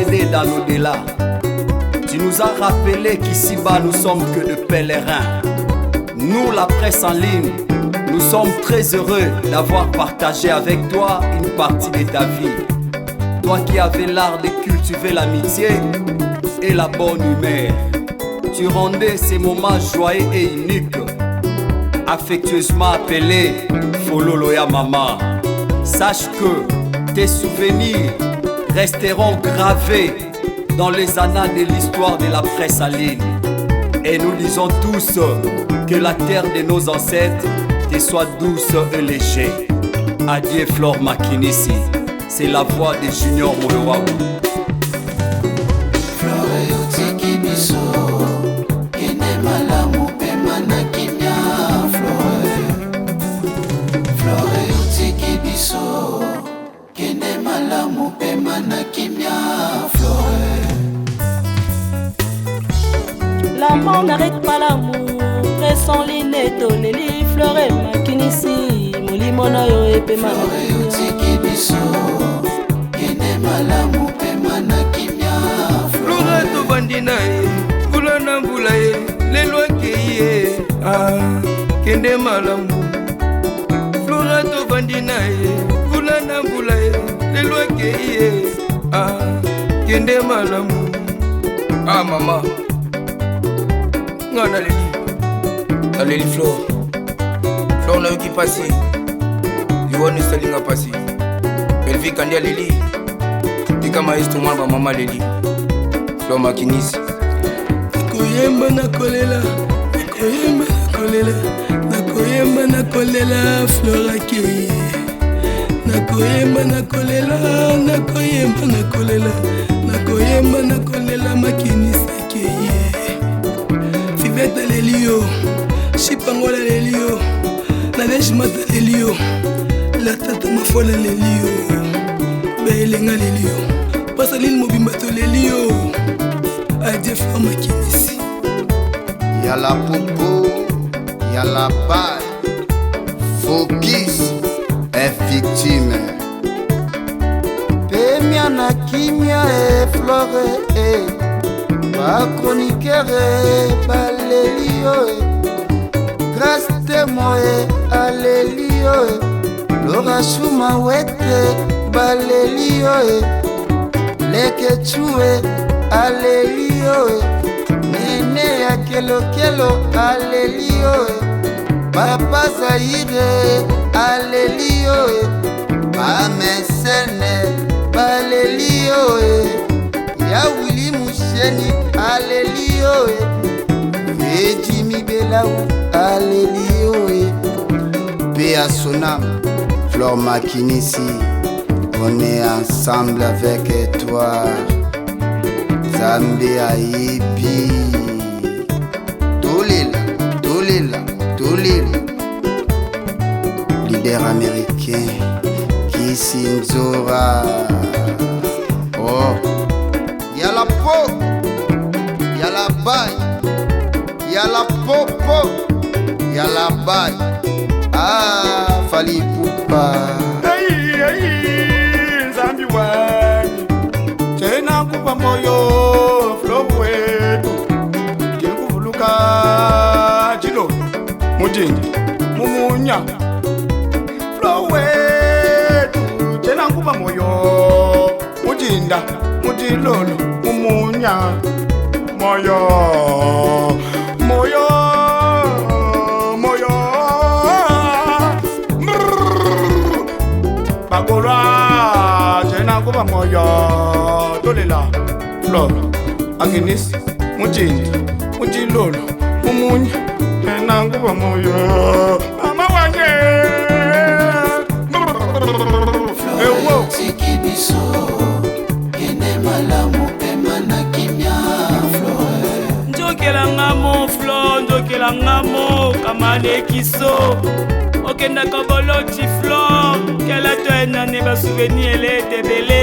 précédé dans l'au-delà. Tu nous as rappelé qu'ici-bas nous sommes que de pèlerins. Nous, la presse en ligne, nous sommes très heureux d'avoir partagé avec toi une partie de ta vie. Toi qui avais l'art de cultiver l'amitié et la bonne humeur. Tu rendais ces moments joyeux et uniques, affectueusement appelés Fololoya Mama. Sache que tes souvenirs resteront gravés dans les annales de l'histoire de la presse en ligne. Et nous disons tous que la terre de nos ancêtres te soit douce et légère. Adieu Flore Makinissi, c'est la voix de Junior Moyowawa. L'amour n'arrête pas l'amour, presse en ligne et toneli, Flore Makinissi, molimo na yo epema Flora to bandina ye, vula na vula ye, lelo akeye, kende malamu. Flora to bandina ye, vula na vula ye, lelo akeye, kende malamu. Mama, ngana leli Flore. Flore na yo ki pasi, liwoni salinga pasi. Belvi kandia leli, tika maestro mwana mama leli. Flore Makinissi. Nakoyemba nakolela, nakoyemba nakolela, nakoyemba nakolela Flore akeye. Nakoyemba nakolela, nakoyemba nakolela, nakoyemba nakolela Makinissi akeye. Fiveta lelio, Chipangola lelio, Nadejimata lelio, la tata mafola lelio, Belenga lelio, Pasaline Mobimbato lelio. Adieu Flore Makinissi. Y'a la popo, y'a la balle, focus, est victime. Pemia na kimia e Flore e, ba chroniqueur e balelio e, grâce témoin e alelio e, Lora Shuma wete balelio e, leke chue alelio e, nene ya kelo kelo alelio e, papa Zaire alelio e, ba mesene balelio e, ya Willy Musheni alelio e, Jimmy Belau alelio e. Paix à son âme, Flore Makinissi, on est ensemble avec toi. Zambé Aipi, Tolila, Tolila, Tolila. Leader américain, Kissinzora. Oh, y'a la peau, y'a la baille, y'a la popo, y'a la baille. Fali Poupa. Zambi wani, tena kupa moyo Flore wetu. Kuvuluka jilo, mujindi, mumunya. Flore wetu, tena kupa moyo, mujinda, mujilolo, mumunya. Moyo, moyo. Bagora, jena kuba moyo, tolela, Flore, Makinissi, mujindi, mujilolo, mumunya, jena kuba moyo, mama wanye. Flore tiki biso, kende malamu pema na kimia Flore. Njokela ngamo Flore, njokela ngamo kamane kiso. Okenda kabolochi Flore, kela to enane ba souvenir ele tebele.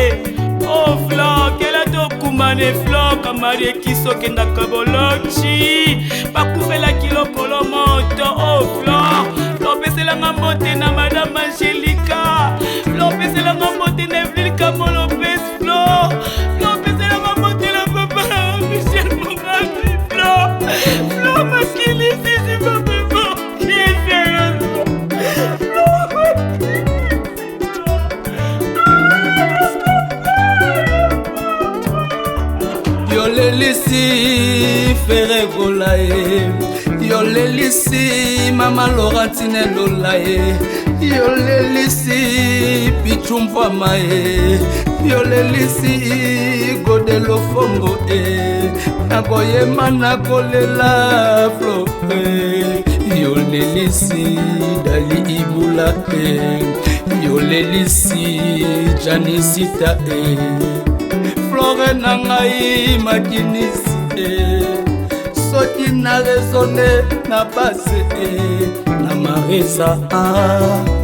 Oh Flore, kela to kumane Flore, kamari kiso kenda kabolochi. Bakufela kilo polo moto. Oh Flore, lopesela ngamote na Madame Angelica. Lopesela ngamote na Evelyn Kamolo Best Flore. Lopesela lelisi Ferregola yo lelisi Mama Laurentine Lola yo lelisi Pichumvama yo lelisi Godelo Fongo nakoyema nakolela Flo yo lelisi Dali Ibula yo lelisi Janisita Flore nangai Makinisi soki na resone na base na Marisa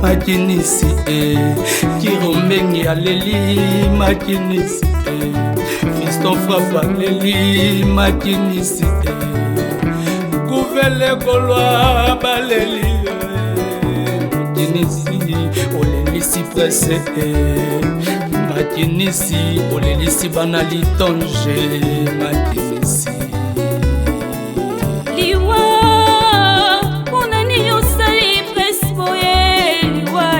Makinisi Kirombengi aleli Makinisi Fiston Frapa leli Makinisi Kouvele Kolwa baleli Makinisi olelisi presse Makinisi olelisi banali tonge Makinisi liwa monani yosali presse boye liwa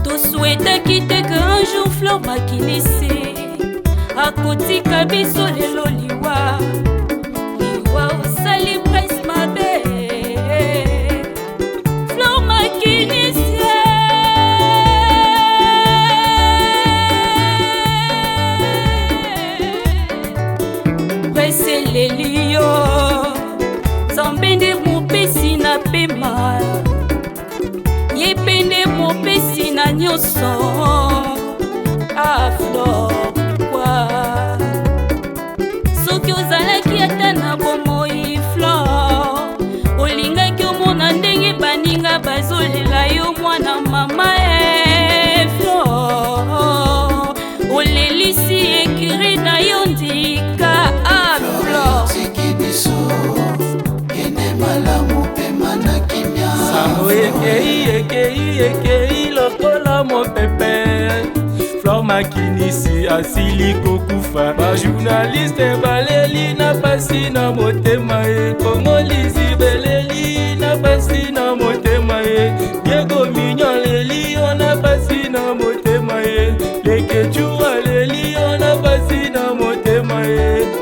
toswetaki te que un jour Flor Makinisi akotika biso lelo liwa osali presse mabe Flor Makinisi presse lelio zambende mopesi na pema yepende mopesi na nyonso Flor kwa soki ozalaki ata na bomoi Flor olingaki omona ndenge baninga bazolela yo mwana mama Flor olelisi ekiri na yo ndika Flor kende malamu pema na kimia sango ekei lokola mopepe Flor Makinisi asili kokufa bajournaliste baleli na pasi na motema kongolisi beleli na pasi na motema Diego Mignon leli na pasi na motema Lekechua leli na pasi na motema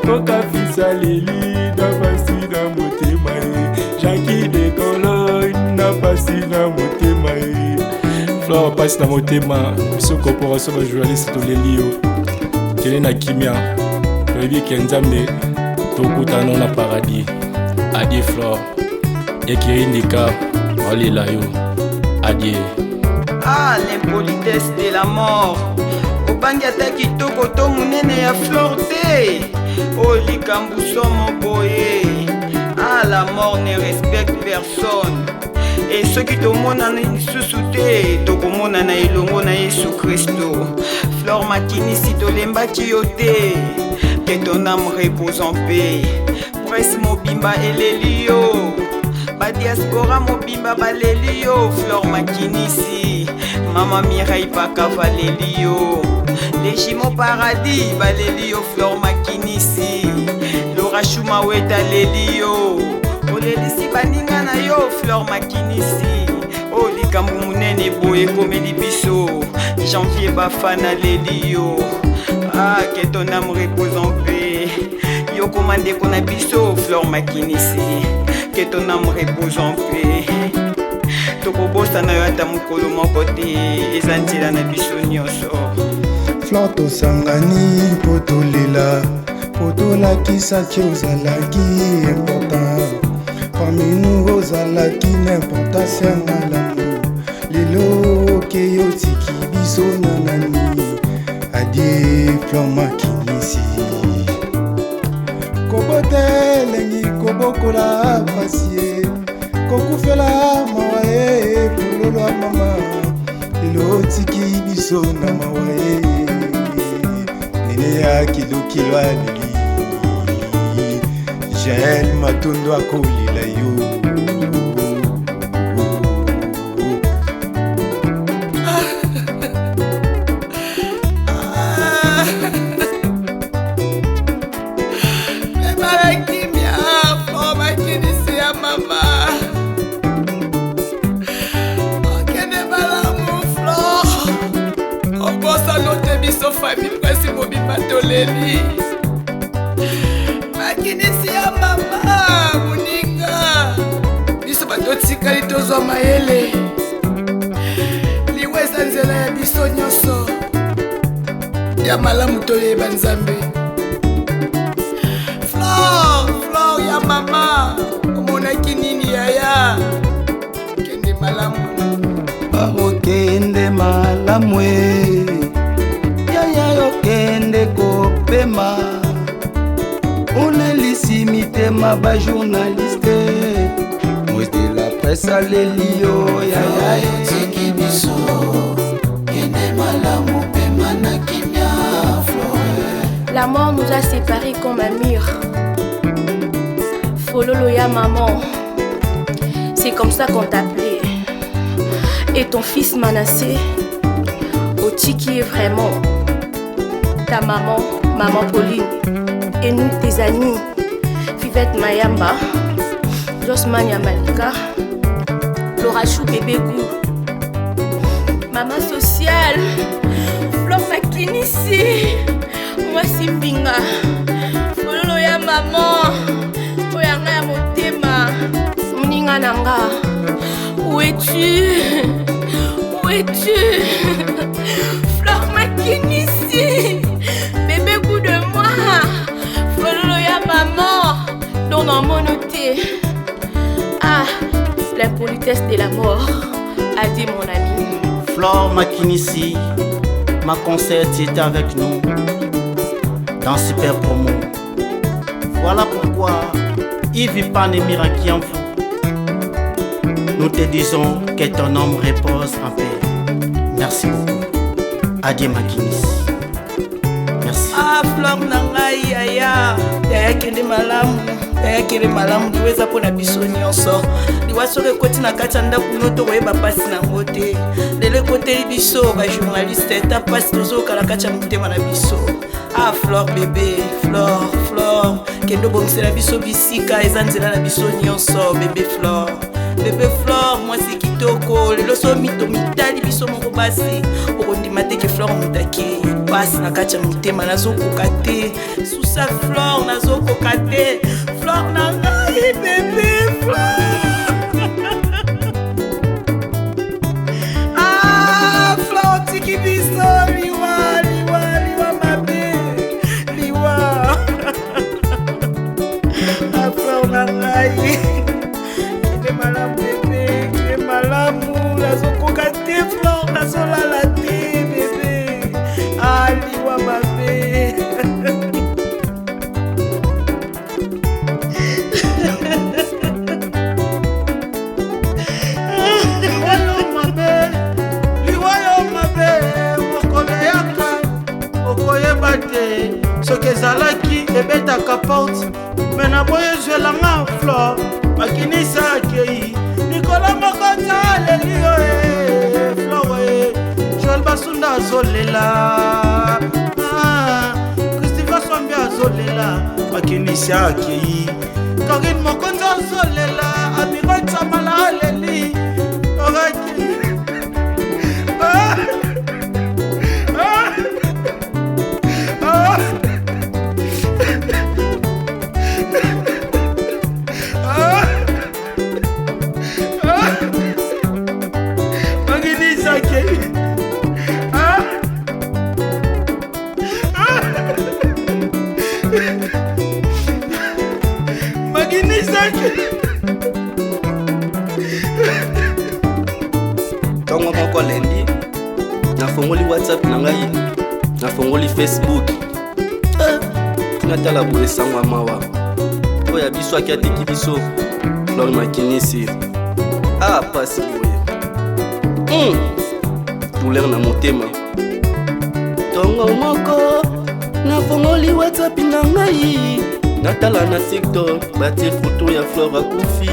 Kokafisa leli na pasi na motema Jackie de Cologne na pasi na motema Flor pasi na motema biso corporation ba journaliste to leli kele na kimia toyebi ke nzambe tokutana na paradis adie Flor ekiri ndika olela yo adie l'impolitesse de la mort obangi ata kitoko to monene ya Flor te o likambo somo boye la mort ne respecte personne et soki tomonana lisusu te tokomonana elongo na Yesu Kristo Flor Makinisi tolembaki yo te que ton âme repose en paix presse mobimba eleli yo badiaspora mobimba baleli yo Flor Makinisi Mama Mireille Pakava leli yo les Jumeaux Paradis baleli yo Flor Makinisi Laura Chouma Weta leli yo olelisi baninga na yo Flor Makinisi o likambo munene boye komeli biso janvier bafana leli yo que ton âme repose en paix yo komande kona biso Flor Makinisi que ton âme repose en paix tokobosana yo ata mokolo moko te eza nzela na biso nyonso Flor tosangani mpo tolela mpo tolakisaki ozalaki important parmi nous ozalaki na importance ya malamu lelo oke yotiki biso na nani adie Flor Makinisi kobote elengi kobokola pasie kokufela mawa pololo ya mama lelo otiki biso na mawa nene ya kilokilo aleli Jael Matondo akolela yo famille presse mobimba leli makinisi ya mama muninga biso batotikali tozwa mayele liweza nzela ya biso nyonso ya malamu toyeba nzambe. Flore ya mama omonaki nini yaya kende malamu okende malamu yaya okende kopema onelisi mitema bajournaliste mwese de la presse alelio yaya yotiki biso kende malamu pema na kimia Flore. La mort nous a séparés comme un mur. Fololo ya maman, c'est comme ça qu'on t'appelait. Et ton fils Manassé, Oti qui est vraiment ta maman, maman Pauline. Et nous tes amis, Vivette Mayamba, Josmania Malika, Laura Chou Bébé Gou, Maman Sociale, Flore Makinissi, moi Simbinga, Fololo ya maman, Oyanga ya motema, Muninga nanga. Où es-tu? Où es-tu? Flore Makinissi, bébé goût de moi, Fololo ya maman, dans mon monoté. Ah, l'impolitesse de la mort, a dit mon ami. Flore Makinissi, ma concert était avec nous dans Super Promo. Voilà pourquoi Yves Pan et Miraki en vous. Nous te disons que ton homme repose en paix. Merci beaucoup. Adieu Makinissi. Merci. Ah, Flore nangai yaya yaya kende malamu yaya kende malamu liweza pona biso nyonso liwaso ekoti na kati ya ndako no tokoyeba pasi nango te lelo ekoteli biso bajournaliste ta pasi tozokala kati ya motema na biso. Ah, Flore bébé, Flore kende obongisela biso bisika eza nzela na biso nyonso bébé Flore mwasi kitoko lelo so mito mitali biso moko basi okondima te ke Flore mutaki pasi na kati ya motema nazokoka te susa Flore nazokoka te Flore na ngai bébé Flore. Ah, Flore tiki biso liwa mabe liwa. Ah, Flore na ngai malamu bébé, kende malamu nazokoka te Flore nazolala te bébé. Ah, liwa mabe. Liwa mabe mokolo yaka okoyeba te soki ezalaki ebetaka porte me naboyi ezwelanga Flore Makinissi akei Nicolas Mokonza alelio Flore Joel Basunda azolela Christopher Swambi azolela Makinissi akei Karine Mokonza azolela Amiral Tsamala aleli Tongo moko lendi nafongoli WhatsApp na ngai nafongoli Facebook natala boye sangwa mawa oya biso akiatiki biso Flore Makinissi. Ah, pasi boye douleur na motema tongo moko nafongoli WhatsApp na ngai natala na TikTok batie foto ya Flore akufi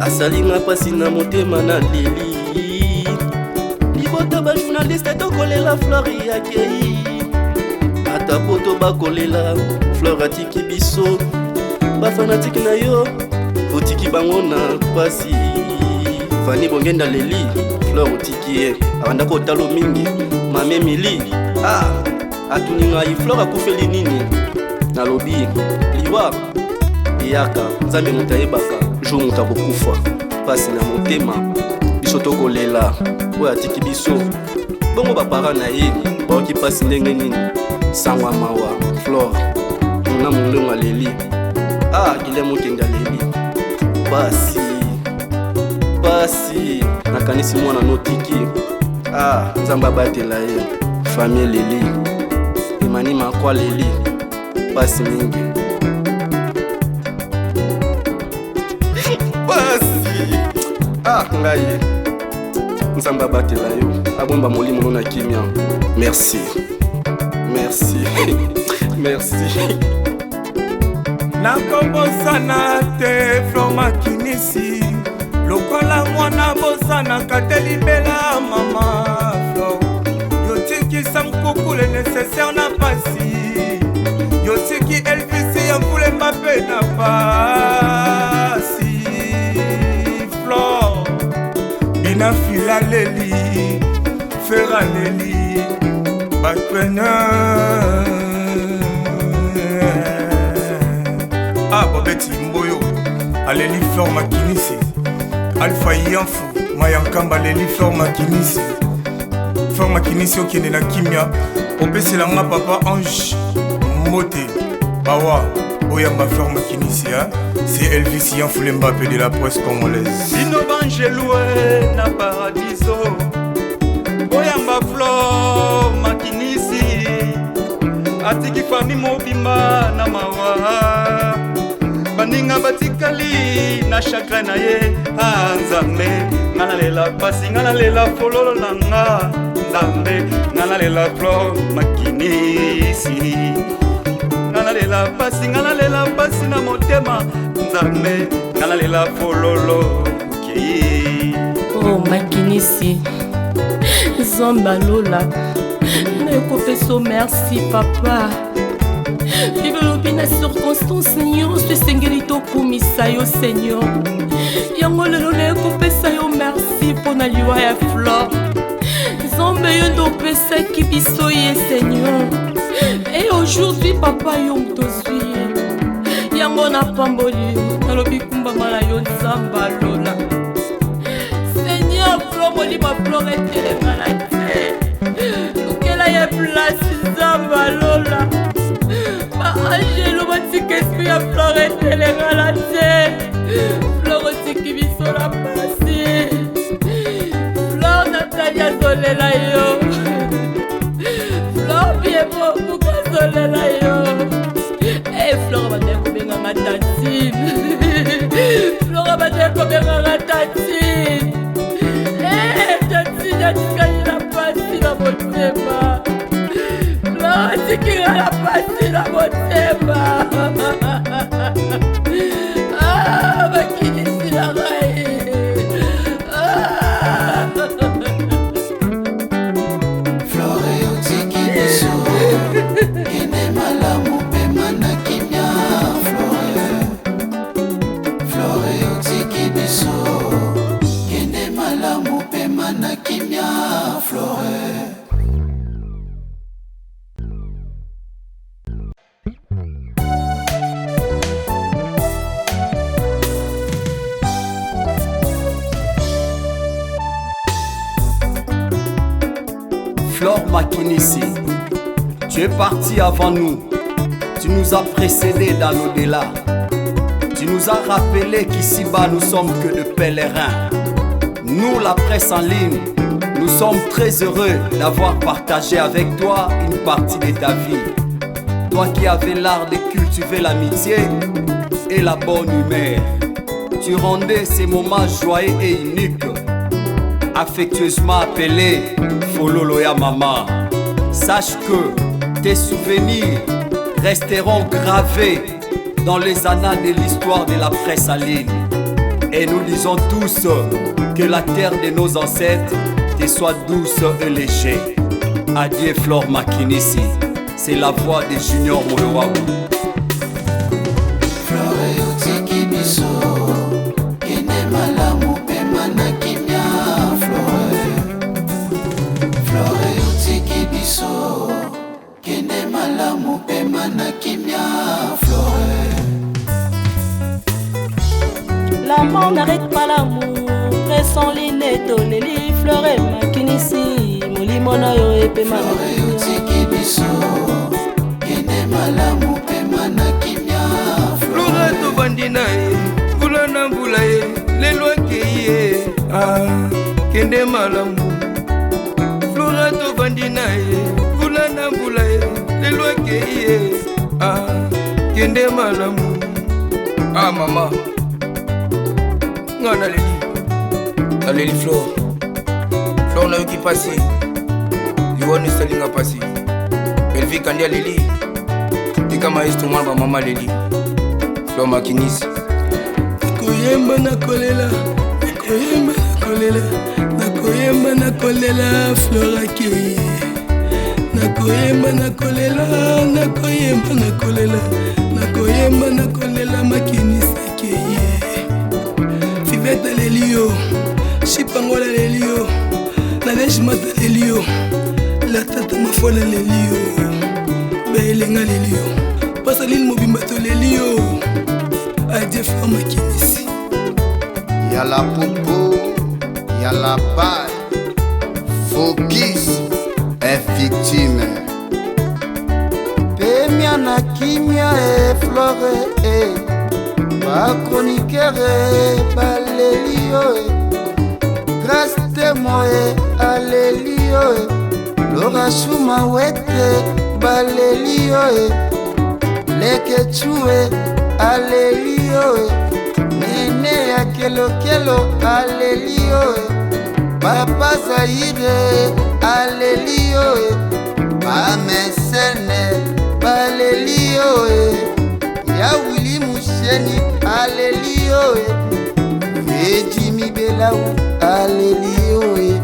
asalinga pasi na motema na leli libota bajournaliste tokolela Flore yakei ata poto bakolela Flore atiki biso bafanatike na yo otiki bango na pasi Fani bongenda leli Flore otiki ye abanda kotalo mingi mame mili atuni ngai Flore akufeli nini nalobi liwa eyaka nzambe moto ayebaka jour moto akokufa mpasi na motema biso tokolela oyo atiki biso bongo bapara na ye baoki mpasi ndenge nini sangwa mawa Flore na molongo aleli gile mokenge aleli pasi nakanisi mwana notiki nzambe abatela ye famille leli emani makwa leli pasi mingi ngai nzambe abatela yo abomba molimo no na kimia merci nakobosana te Flore Makinisi lokola mwana bosanaka te libela mama Flore yotikisa mkukule nécessaire na pasi yotiki Elvis ya mpulemba mpe na pasi Flore bina fila leli fera leli batwena babeti mboyo aleli Flore Makinisi Alpha Yanfu Mayankamba aleli Flore Makinisi Flore Makinisi okende na kimia opesela nga papa Ange Mote bawa oyamba Flore Makinisi c'est Elvis Yanfu Mbappé de la presse congolaise bino bangeloue na paradiso oyamba Flore Makinisi atiki fami mobimba na mawa baninga batikali na chakra na ye nzambe ngana lela pasi ngana lela fololo na nga nzambe ngana lela Flore Makinisi ngana lela pasi na motema nzambe ngana lela fololo kei Makinisi Zamba Lola nakopeso merci papa developpe na circonstance nyonso esengeli tokumisa yo Seigneur yango lelo nakopesa yo merci mpo na liwa ya Flore nzambe yo nde opesaki biso ye Seigneur et aujourd'hui papa yo mtozwi ye yango napamboli nalobi kumbama na yo Nzamba Lola Seigneur Flore molima Flore etelemana te lukela ye place Nzamba Lola Angelo batiki esprit ya Flore etelengala te Flore otiki biso na pasi Flore Nathalie azolela yo Flore biebo buka azolela yo Flore bataye kobenganga tatine Flore bataye kobenganga tatine tatine atikali na pasi na motema Tikira la pasi na motema Makinisi la rai Flore otiki biso kende malamu pema na kimia Flore otiki biso kende malamu pema na kimia Flore Flore Makinisi, tu es parti avant nous, tu nous as précédés dans l'au-delà, tu nous as rappelé qu'ici-bas nous sommes que de pèlerins. Nous, la presse en ligne, nous sommes très heureux d'avoir partagé avec toi une partie de ta vie. Toi qui avais l'art de cultiver l'amitié et la bonne humeur, tu rendais ces moments joyeux et uniques, affectueusement appelé Fololoya Mama. Sache que tes souvenirs resteront gravés dans les annales de l'histoire de la presse en ligne. Et nous disons tous que la terre de nos ancêtres te soit douce et légère. Adieu Flore Makinisi, c'est la voix de Junior Molowawu. Flore otiki biso kende malamu pema na kimia Flore otiki biso kende na kimia Flore. L'amour n'arrête pas l'amour, pressant l'ineto, les fleurs makinisi, molimono yo epema na Flore utiki biso, kende malamu pema na kimia Flora tovandi na ye, mbula na mbula ye, lelo akei ye, kende malamu. Flora tovandi na ye, mbula na mbula ye, lelo akei ye, kende malamu. Mama nga naleli Flore na yoki pasi liwoni salinga pasi belvi kandi aleli tika maestro mwana ba mama leli Flore makinisi nakoyemba nakolela nakoyemba nakolela nakoyemba nakolela Flore akei nakoyemba nakolela nakoyemba nakolela nakoyemba nakolela makinisi akei Fiveta lelio Chipangola lelio Nanejimata lelio La tata mafola lelio Belenga lelio Pasaline mobimbato lelio Adje Flore makinisi Y'a la popo, y'a la balle. Focus est victime. Pemia na kimia e Flore e ba chroniqueur e balelio e grâce témoin e alelio e Lora Shuma wete balelio e leke chue alelio e nene ya kelo kelo alelio e papa Zaire alelio e Mesene balelio e ya Willy Musheni alelio e Jimmy Belau alelio e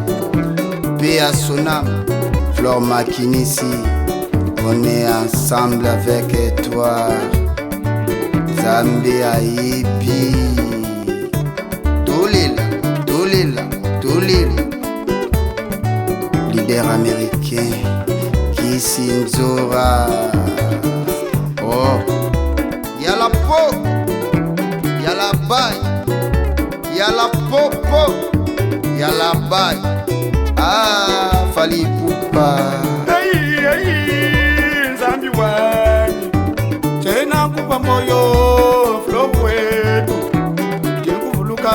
paix à son âme Flore Makinisi, on est ensemble avec toi Zambé Aipi Tolila leader américain Kisinzora. Oh, y'a la peau, y'a la baille, y'a la popo, y'a la baille. Fali Poupa. Nzambi wangu tena kupa moyo Flore wetu kikuvuluka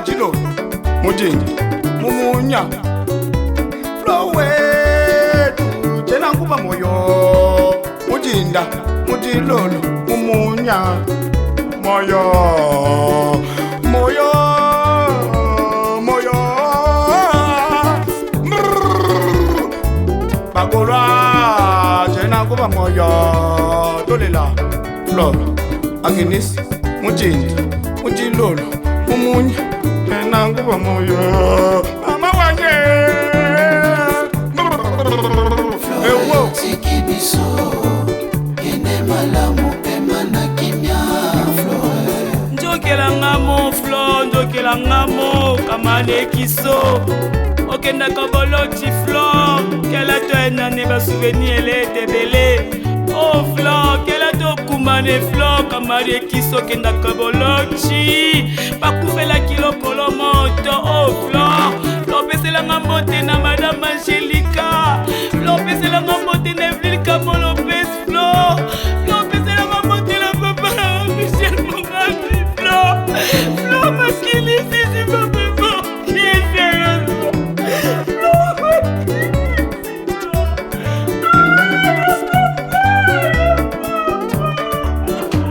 jilo mujinji mumunya Flore wetu tena kupa moyo mujinda mujilolo mumunya moyo Bagora tena kupa moyo tolela Flore Makinisi mujinda mujilolo mumunya tena kupa moyo mama wanye Flore utiki biso kende malamu pema na kimia Flore. Njokela ngamo Flore njokela ngamo kamane kiso okenda kaboloti Flore kela toena ne ba souvenir ele tebele oh Flore kela to kumane Flore kamane kiso kenda kaboloti bakufela kilo polo moto oh Flore pesela ngambote na madame Angelica Flore pesela ngambote na Evelyn Kamolo Lopez Flore pesela ngambote na papa Michel Mongandi Flore Makinisi si papa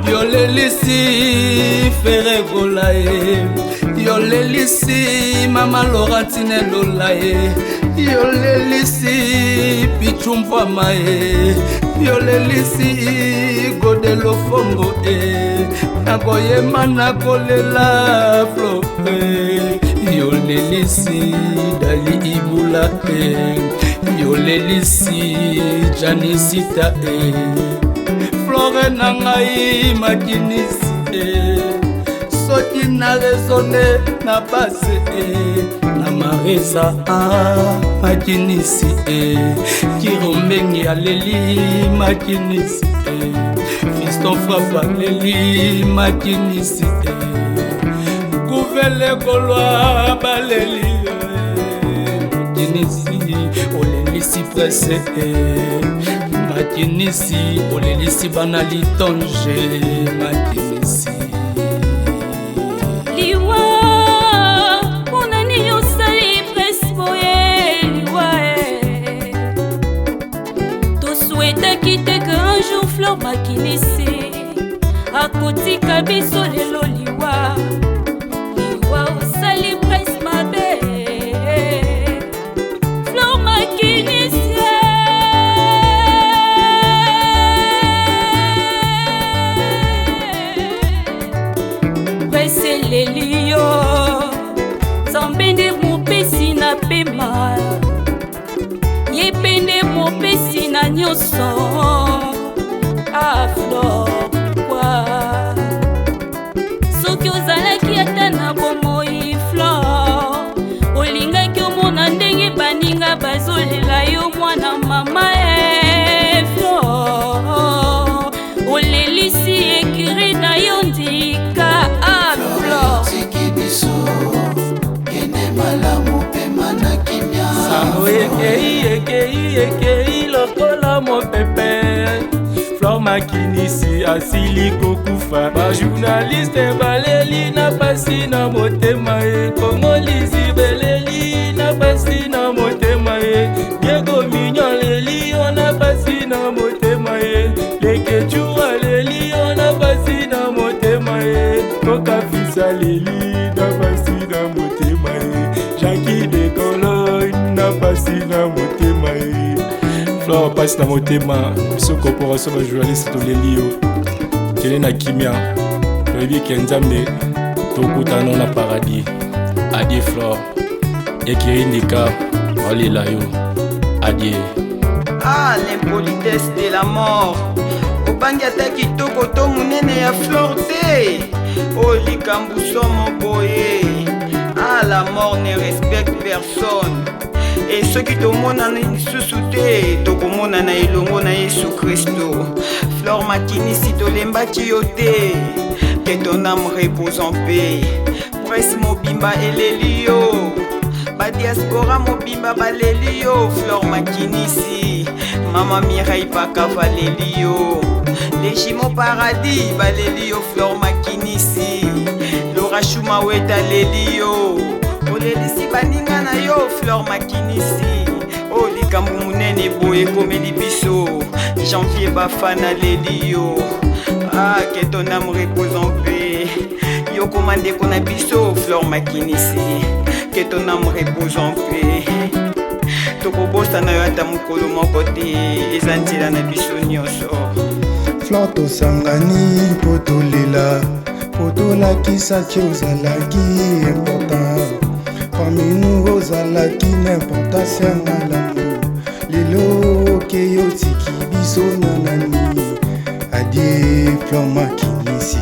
Yolelisi Ferregolae Yolelisi Mama Laurentine Lolae Yolelisi Pichumfwa Mae Yolelisi Godelo Fongo Nakoyema nakolela Flore Yolelisi Dali Ibula Yolelisi Janisita Flore nangai Makinisi soki na raisonne na base na Mareza makinisi Kirombengi aleli makinisi Fiston Frapa aleli makinisi Gouvele Kolwa baleli makinisi olelisi presse makinisi olelisi bana litonge makinisi liwa monani yosali presse boye liwa tosouetaki te que un jour Fleur makinisi akotika biso lelo liwa liwa osali presse mabe Fleur makinisi lelio zambende mopesi na pema yepende mopesi na nyonso Fleur kwa soki ozalaki ata na bomoi Fleur olingaki omona ndenge baninga bazolela yo mwana mama Fleur olelisi ekiri na yo ndika sango ekei lokola mopepe Fleur makinisi asili kokufa bajournaliste baleli na pasi na motema kongolisi beleli na pasi na motema Diego Mignon leli yo na pasi na motema Lekechu aleli yo na pasi na motema Kokafisa leli na pasi na motema Jackie de Cologne na pasi na motema Fleur pasi na motema biso corporation ba journaliste toleli yo kele na kimia toyebi ke nzambe tokutana na paradis adie Fleur ekiri ndika olela yo adie l'impolitesse de la mort obangi ata kitoko to monene ya Fleur te likambo somo boye la mort ne respecte personne et soki tomonana lisusu te tokomonana elongo na Yesu Kristo Fleur makinisi tolembaki yo te que ton âme repose en paix presse mobimba eleli yo badiaspora mobimba baleli yo Fleur makinisi mama Mireille Pakava leli yo lejimo paradis baleli yo Fleur makinisi Laura Chumaweta leli yo olelisi baninga na yo Fleur makinisi likambo munene boye komeli biso janvier bafana leli yo que ton âme repose en paix yo komandeko na biso Fleur makinisi que ton âme repose en paix tokobosana yo ata mokolo moko te eza nzela na biso nyonso Fleur tosangani mpo tolela mpo tolakisaki ozalaki important parmi nous ozalaki na importance ya malamu lelo oke yotiki biso na nani adie Fleur makinisi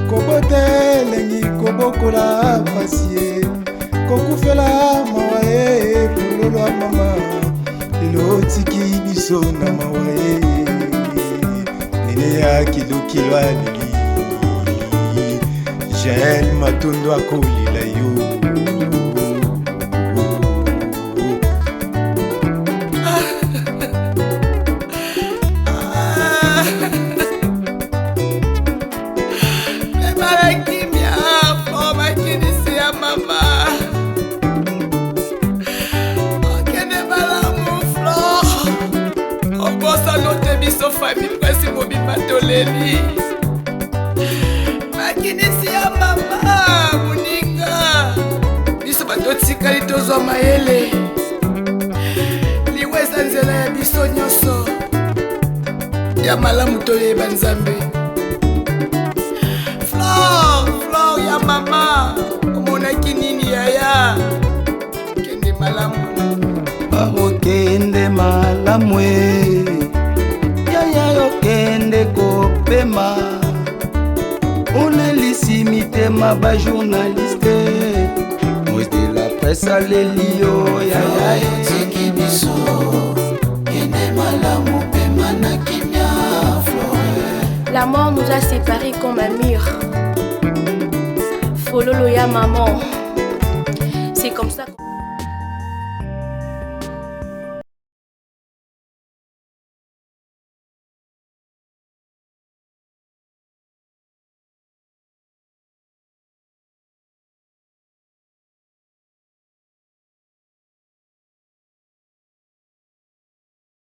kobota elengi kobokola pasie kokufela mawa pololo ya mama lelo otiki biso na mawa nene ya kilokilo aleli Jael Matondo akolela yo famille presse mobimba toleli makinisi ya mama muninga biso batotikali tozwa mayele liwa eza nzela ya biso nyonso ya malamu toyeba nzambe Fleur ya mama omonaki nini yaya kende malamu okende malamu yaya yokende kopema olelisi mitema bajournaliste esaleli yo yaya yotiki biso kende malamu pema na kimia Flore. La mort nous a séparés comme un mur. Fololo ya maman. C'est comme ça que...